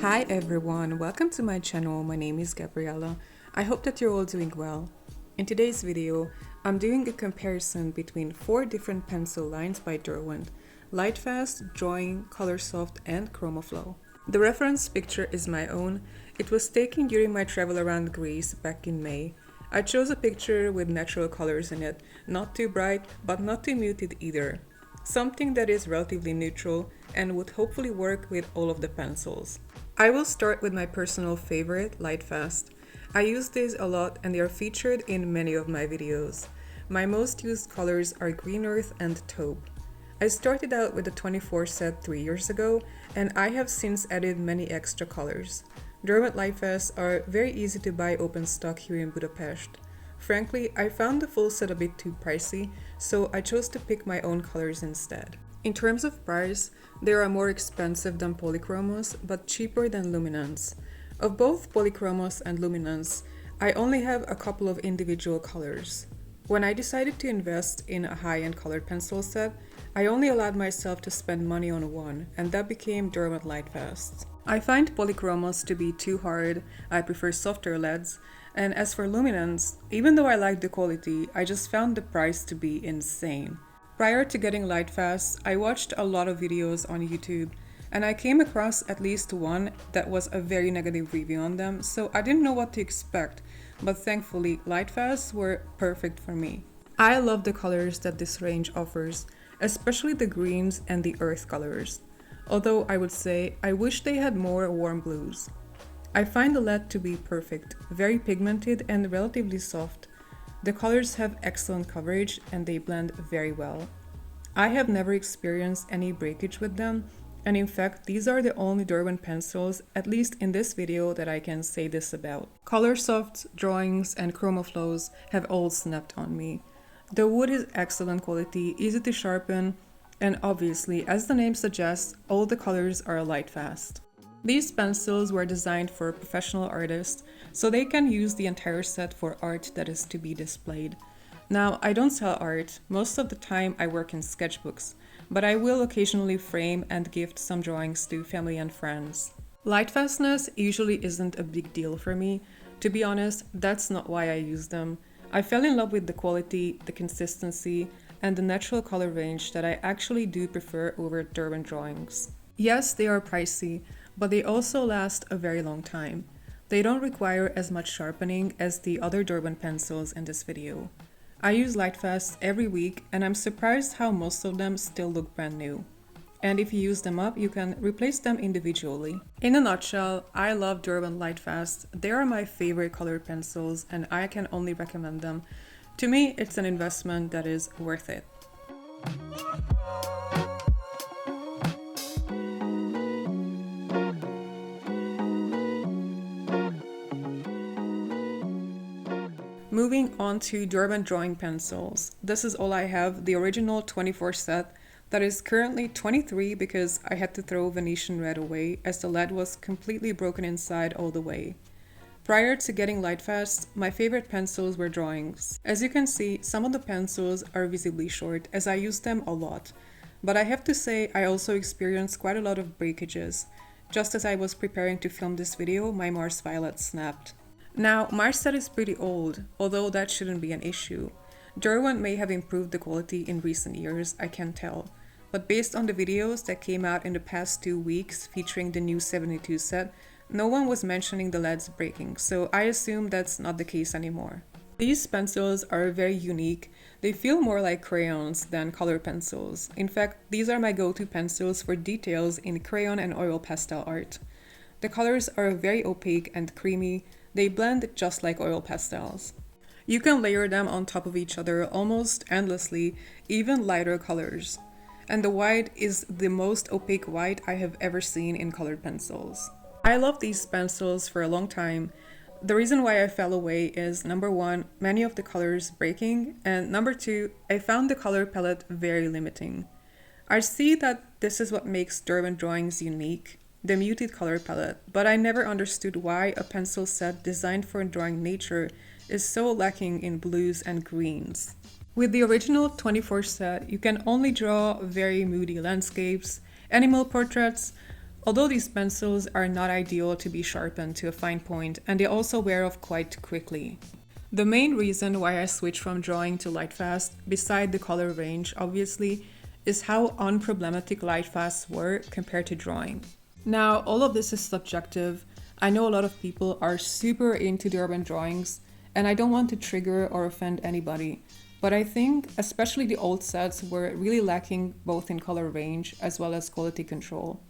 Hi everyone, welcome to my channel. My name is Gabriella. I hope that you're all doing well. In today's video, I'm doing a comparison between 4 different pencil lines by Derwent: Lightfast, Drawing, Coloursoft, and Chromaflow. The reference picture is my own. It was taken during my travel around Greece back in May. I chose a picture with natural colors in it, not too bright, but not too muted either. Something that is relatively neutral and would hopefully work with all of the pencils. I will start with my personal favorite, Lightfast. I use these a lot and they are featured in many of my videos. My most used colors are Green Earth and Taupe. I started out with the 24 set 3 years ago and I have since added many extra colors. Derwent Lightfast are very easy to buy open stock here in Budapest. Frankly, I found the full set a bit too pricey, so I chose to pick my own colors instead. In terms of price, they are more expensive than Polychromos, but cheaper than Luminance. Of both Polychromos and Luminance, I only have a couple of individual colors. When I decided to invest in a high-end colored pencil set, I only allowed myself to spend money on one, and that became Derwent Lightfast. I find Polychromos to be too hard. I prefer softer LEDs. And as for Luminance, even though I liked the quality, I just found the price to be insane. Prior to getting Lightfast, I watched a lot of videos on YouTube, and I came across at least one that was a very negative review on them, so I didn't know what to expect, but thankfully Lightfasts were perfect for me. I love the colors that this range offers, especially the greens and the earth colors. Although I would say I wish they had more warm blues. I find the lead to be perfect, very pigmented and relatively soft. The colors have excellent coverage and they blend very well. I have never experienced any breakage with them, and in fact these are the only Derwent pencils, at least in this video, that I can say this about. Colorsofts, Drawings, and Chromaflows have all snapped on me. The wood is excellent quality, easy to sharpen, and obviously, as the name suggests, all the colors are Lightfast. These pencils were designed for professional artists, so they can use the entire set for art that is to be displayed. Now, I don't sell art. Most of the time I work in sketchbooks, but I will occasionally frame and gift some drawings to family and friends. Lightfastness usually isn't a big deal for me. To be honest, that's not why I use them. I fell in love with the quality, the consistency, and the natural color range that I actually do prefer over Derwent drawings. Yes, they are pricey, but they also last a very long time. They don't require as much sharpening as the other Derwent pencils in this video. I use Lightfast every week and I'm surprised how most of them still look brand new. And if you use them up, you can replace them individually. In a nutshell, I love Derwent Lightfast. They are my favorite colored pencils and I can only recommend them. To me, it's an investment that is worth it. Moving on to Derwent Drawing pencils. This is all I have, the original 24 set that is currently 23 because I had to throw Venetian red away as the lead was completely broken inside all the way. Prior to getting Lightfast, my favorite pencils were Drawings. As you can see, some of the pencils are visibly short as I use them a lot, but I have to say I also experienced quite a lot of breakages. Just as I was preparing to film this video, my Mars Violet snapped. Now, my set is pretty old, although that shouldn't be an issue. Derwent may have improved the quality in recent years, I can't tell. But based on the videos that came out in the past 2 weeks featuring the new 72 set, no one was mentioning the LEDs breaking, so I assume that's not the case anymore. These pencils are very unique. They feel more like crayons than color pencils. In fact, these are my go-to pencils for details in crayon and oil pastel art. The colors are very opaque and creamy. They blend just like oil pastels. You can layer them on top of each other almost endlessly, even lighter colors. And the white is the most opaque white I have ever seen in colored pencils. I love these pencils for a long time. The reason why I fell away is number 1, many of the colors breaking, and number 2, I found the color palette very limiting. I see that this is what makes Derwent drawings unique, the muted color palette, but I never understood why a pencil set designed for drawing nature is so lacking in blues and greens. With the original 24 set, you can only draw very moody landscapes, animal portraits, Although these pencils are not ideal to be sharpened to a fine point, and they also wear off quite quickly. The main reason why I switched from drawing to Lightfast, beside the color range obviously, is how unproblematic Lightfasts were compared to drawing. Now, all of this is subjective. I know a lot of people are super into Derwent drawings, and I don't want to trigger or offend anybody, but I think especially the old sets were really lacking both in color range as well as quality control.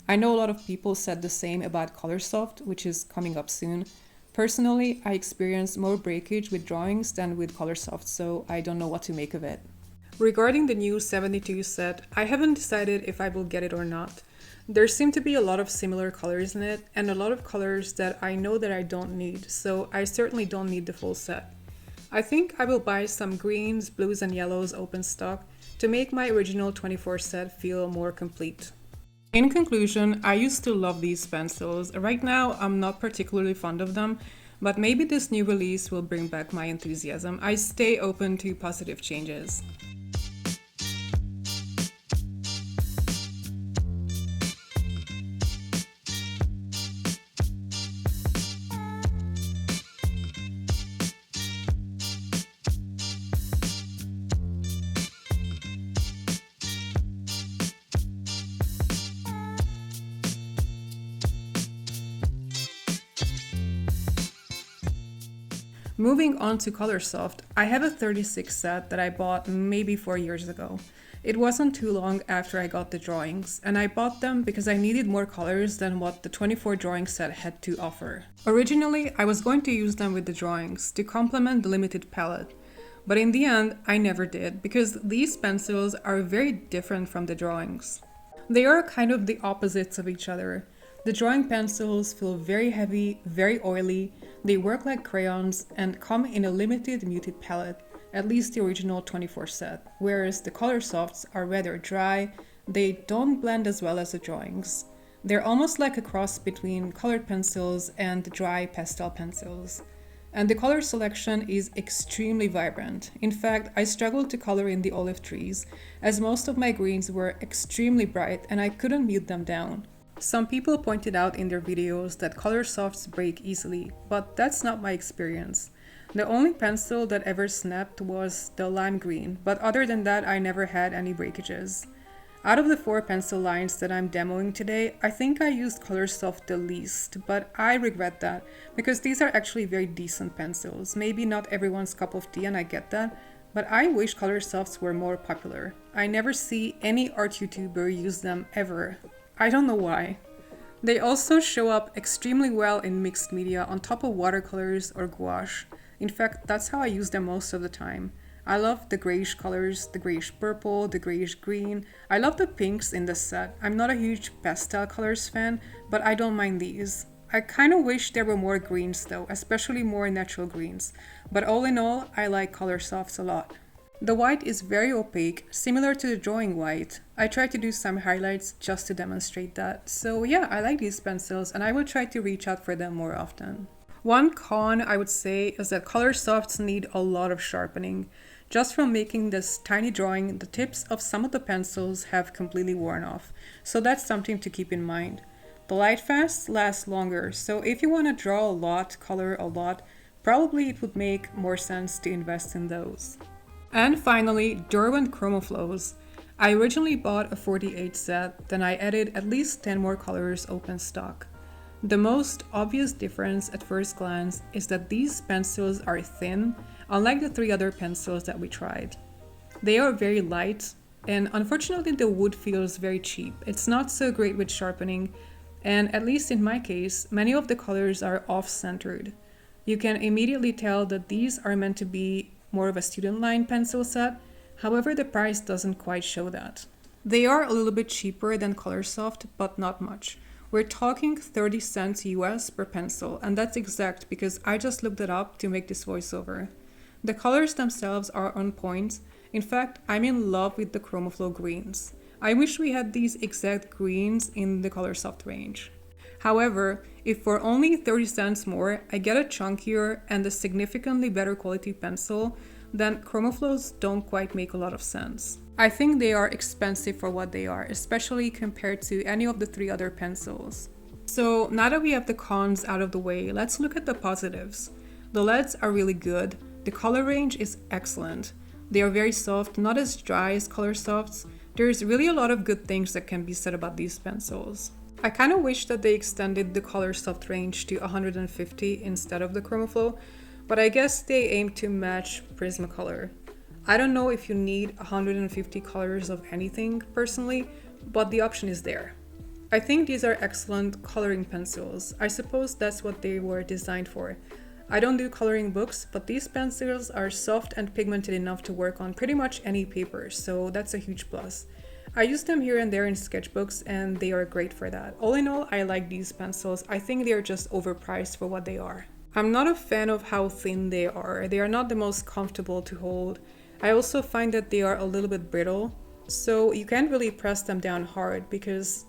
I know a lot of people said the same about Coloursoft, which is coming up soon. Personally, I experienced more breakage with drawings than with Coloursoft, so I don't know what to make of it. Regarding the new 72 set, I haven't decided if I will get it or not. There seem to be a lot of similar colors in it, and a lot of colors that I know that I don't need, so I certainly don't need the full set. I think I will buy some greens, blues and yellows open stock to make my original 24 set feel more complete. In conclusion, I used to love these pencils. Right now, I'm not particularly fond of them, but maybe this new release will bring back my enthusiasm. I stay open to positive changes. Moving on to Coloursoft, I have a 36 set that I bought maybe 4 years ago. It wasn't too long after I got the drawings, and I bought them because I needed more colors than what the 24 drawing set had to offer. Originally, I was going to use them with the drawings to complement the limited palette, but in the end, I never did because these pencils are very different from the drawings. They are kind of the opposites of each other. The drawing pencils feel very heavy, very oily, they work like crayons and come in a limited muted palette, at least the original 24 set, whereas the Colorsofts are rather dry, they don't blend as well as the drawings. They're almost like a cross between colored pencils and dry pastel pencils. And the color selection is extremely vibrant. In fact, I struggled to color in the olive trees, as most of my greens were extremely bright and I couldn't mute them down. Some people pointed out in their videos that Colorsofts break easily, but that's not my experience. The only pencil that ever snapped was the lime green, but other than that I never had any breakages. Out of the 4 pencil lines that I'm demoing today, I think I used Coloursoft the least, but I regret that, because these are actually very decent pencils. Maybe not everyone's cup of tea and I get that, but I wish Colorsofts were more popular. I never see any art YouTuber use them ever. I don't know why. They also show up extremely well in mixed media on top of watercolors or gouache. In fact, that's how I use them most of the time. I love the grayish colors, the grayish purple, the grayish green. I love the pinks in this set. I'm not a huge pastel colors fan, but I don't mind these. I kind of wish there were more greens though, especially more natural greens. But all in all, I like Colorsofts a lot. The white is very opaque, similar to the drawing white. I tried to do some highlights just to demonstrate that. So yeah, I like these pencils and I will try to reach out for them more often. One con I would say is that Colorsofts need a lot of sharpening. Just from making this tiny drawing, the tips of some of the pencils have completely worn off. So that's something to keep in mind. The Lightfasts last longer, so if you want to draw a lot, color a lot, probably it would make more sense to invest in those. And finally, Derwent Chromaflows. I originally bought a 48 set, then I added at least 10 more colors open stock. The most obvious difference at first glance is that these pencils are thin, unlike the 3 other pencils that we tried. They are very light, and unfortunately the wood feels very cheap. It's not so great with sharpening, and at least in my case, many of the colors are off-centered. You can immediately tell that these are meant to be more of a student line pencil set, however the price doesn't quite show that. They are a little bit cheaper than Coloursoft, but not much. We're talking 30 cents US per pencil, and that's exact because I just looked it up to make this voiceover. The colors themselves are on point. In fact, I'm in love with the Chromoflow greens. I wish we had these exact greens in the Coloursoft range. However, if for only 30 cents more, I get a chunkier and a significantly better quality pencil, then chromoflows don't quite make a lot of sense. I think they are expensive for what they are, especially compared to any of the 3 other pencils. So now that we have the cons out of the way, let's look at the positives. The leads are really good, the color range is excellent, they are very soft, not as dry as Colorsofts. There's really a lot of good things that can be said about these pencils. I kind of wish that they extended the Coloursoft range to 150 instead of the Chromaflow, but I guess they aim to match Prismacolor. I don't know if you need 150 colors of anything personally, but the option is there. I think these are excellent coloring pencils. I suppose that's what they were designed for. I don't do coloring books, but these pencils are soft and pigmented enough to work on pretty much any paper, so that's a huge plus. I use them here and there in sketchbooks and they are great for that. All in all, I like these pencils. I think they are just overpriced for what they are. I'm not a fan of how thin they are. They are not the most comfortable to hold. I also find that they are a little bit brittle, so you can't really press them down hard because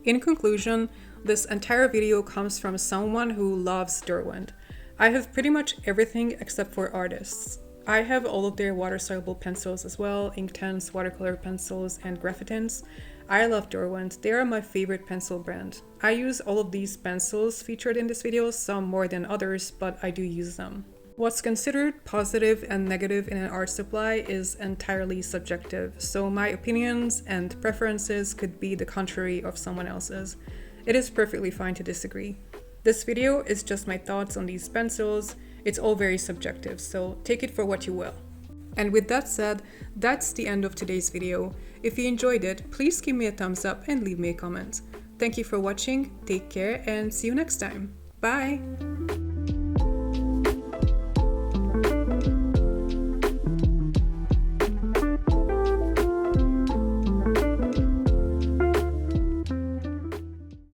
in conclusion, this entire video comes from someone who loves Derwent. I have pretty much everything except for artists. I have all of their water-soluble pencils as well, Inktense, watercolor pencils, and Graphitints. I love Derwent. They are my favorite pencil brand. I use all of these pencils featured in this video, some more than others, but I do use them. What's considered positive and negative in an art supply is entirely subjective, so my opinions and preferences could be the contrary of someone else's. It is perfectly fine to disagree. This video is just my thoughts on these pencils. It's all very subjective, so take it for what you will. And with that said, that's the end of today's video. If you enjoyed it, please give me a thumbs up and leave me a comment. Thank you for watching, take care, and see you next time. Bye!